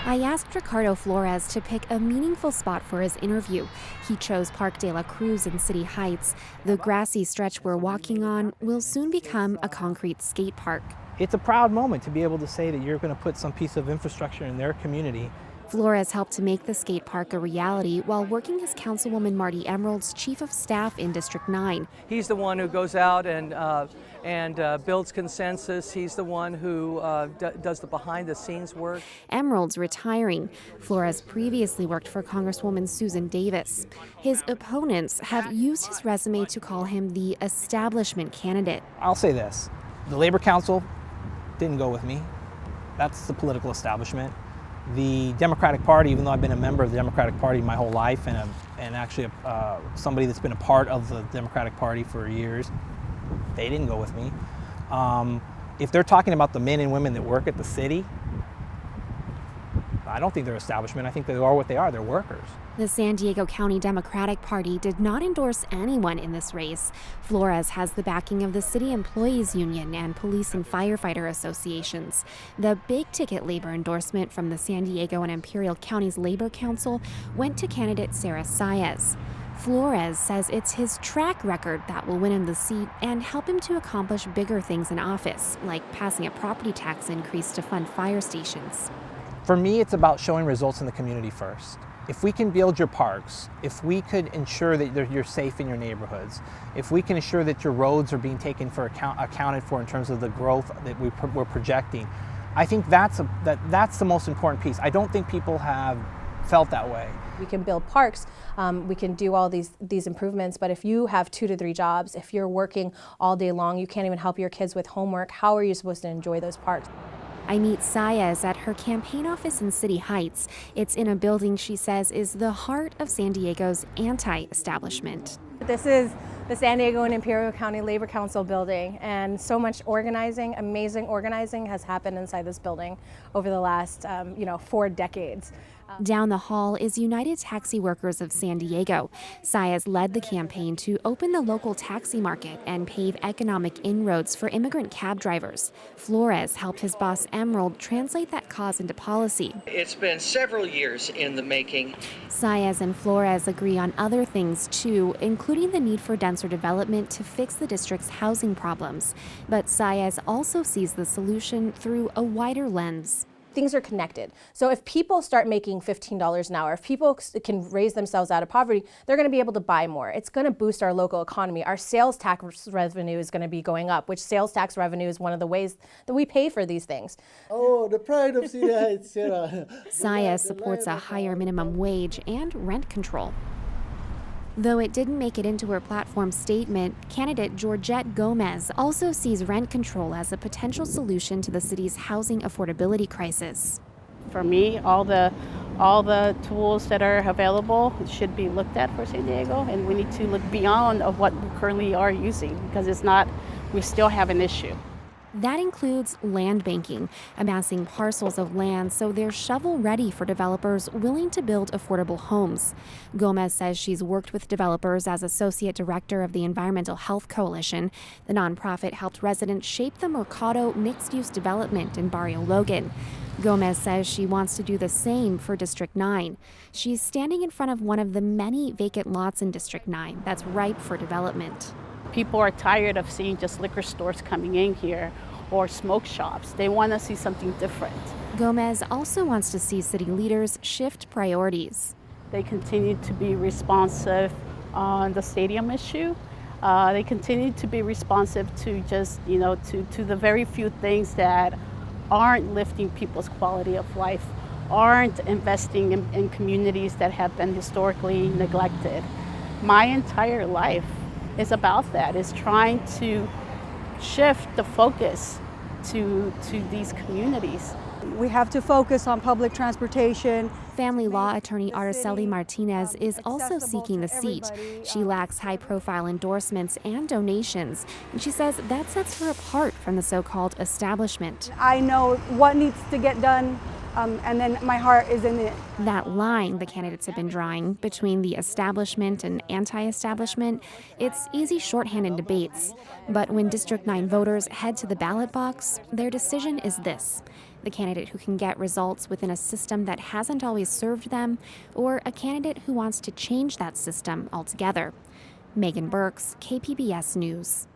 I asked Ricardo Flores to pick a meaningful spot for his interview. He chose Park de la Cruz in City Heights. The grassy stretch we're walking on will soon become a concrete skate park. It's a proud moment to be able to say that you're going to put some piece of infrastructure in their community. Flores helped to make the skate park a reality while working as Councilwoman Marty Emerald's chief of staff in District 9. He's the one who goes out and builds consensus. He's the one who does the behind-the-scenes work. Emerald's retiring. Flores previously worked for Congresswoman Susan Davis. His opponents have used his resume to call him the establishment candidate. I'll say this. The Labor Council didn't go with me. That's the political establishment. The Democratic Party, even though I've been a member of the Democratic Party my whole life and actually somebody that's been a part of the Democratic Party for years, they didn't go with me. If they're talking about the men and women that work at the city, I don't think they're establishment. I think they are what they are. They're workers. The San Diego County Democratic Party did not endorse anyone in this race. Flores has the backing of the City Employees Union and Police and Firefighter Associations. The big-ticket labor endorsement from the San Diego and Imperial Counties Labor Council went to candidate Sarah Saez. Flores says it's his track record that will win him the seat and help him to accomplish bigger things in office, like passing a property tax increase to fund fire stations. For me, it's about showing results in the community first. If we can build your parks, if we could ensure that you're safe in your neighborhoods, if we can ensure that your roads are being taken for accounted for in terms of the growth that we're projecting, I think that's the most important piece. I don't think people have felt that way. We can build parks, we can do all these improvements, but if you have 2 to 3 jobs, if you're working all day long, you can't even help your kids with homework, how are you supposed to enjoy those parks? I meet Saez at her campaign office in City Heights. It's in a building she says is the heart of San Diego's anti-establishment. This is the San Diego and Imperial County Labor Council building, and so much organizing, amazing organizing has happened inside this building over the last 4 decades. Down the hall is United Taxi Workers of San Diego. Saez led the campaign to open the local taxi market and pave economic inroads for immigrant cab drivers. Flores helped his boss Emerald translate that cause into policy. It's been several years in the making. Saez and Flores agree on other things too, including the need for denser development to fix the district's housing problems. But Saez also sees the solution through a wider lens. Things are connected. So if people start making $15 an hour, if people can raise themselves out of poverty, they're going to be able to buy more. It's going to boost our local economy. Our sales tax revenue is going to be going up, which sales tax revenue is one of the ways that we pay for these things. Oh, the pride of City Heights, Sarah. Saez supports a higher minimum wage and rent control. Though it didn't make it into her platform statement, candidate Gertrude Gomez also sees rent control as a potential solution to the city's housing affordability crisis. For me, all the tools that are available should be looked at for San Diego, and we need to look beyond of what we currently are using, because we still have an issue. That includes land banking, amassing parcels of land so they're shovel-ready for developers willing to build affordable homes. Gomez says she's worked with developers as associate director of the Environmental Health Coalition. The nonprofit helped residents shape the Mercado mixed-use development in Barrio Logan. Gomez says she wants to do the same for District 9. She's standing in front of one of the many vacant lots in District 9 that's ripe for development. People are tired of seeing just liquor stores coming in here or smoke shops. They want to see something different. Gomez also wants to see city leaders shift priorities. They continue to be responsive on the stadium issue. They continue to be responsive to just, to the very few things that aren't lifting people's quality of life, aren't investing in communities that have been historically neglected. My entire life is about that, is trying to shift the focus to these communities. We have to focus on public transportation. Family law attorney Araceli Martinez is also seeking the seat. She lacks high-profile endorsements and donations, and she says that sets her apart from the so-called establishment. I know what needs to get done, and then my heart is in it. That line the candidates have been drawing between the establishment and anti-establishment, it's easy shorthand in debates. But when District 9 voters head to the ballot box, their decision is this: the candidate who can get results within a system that hasn't always served them, or a candidate who wants to change that system altogether. Megan Burks, KPBS News.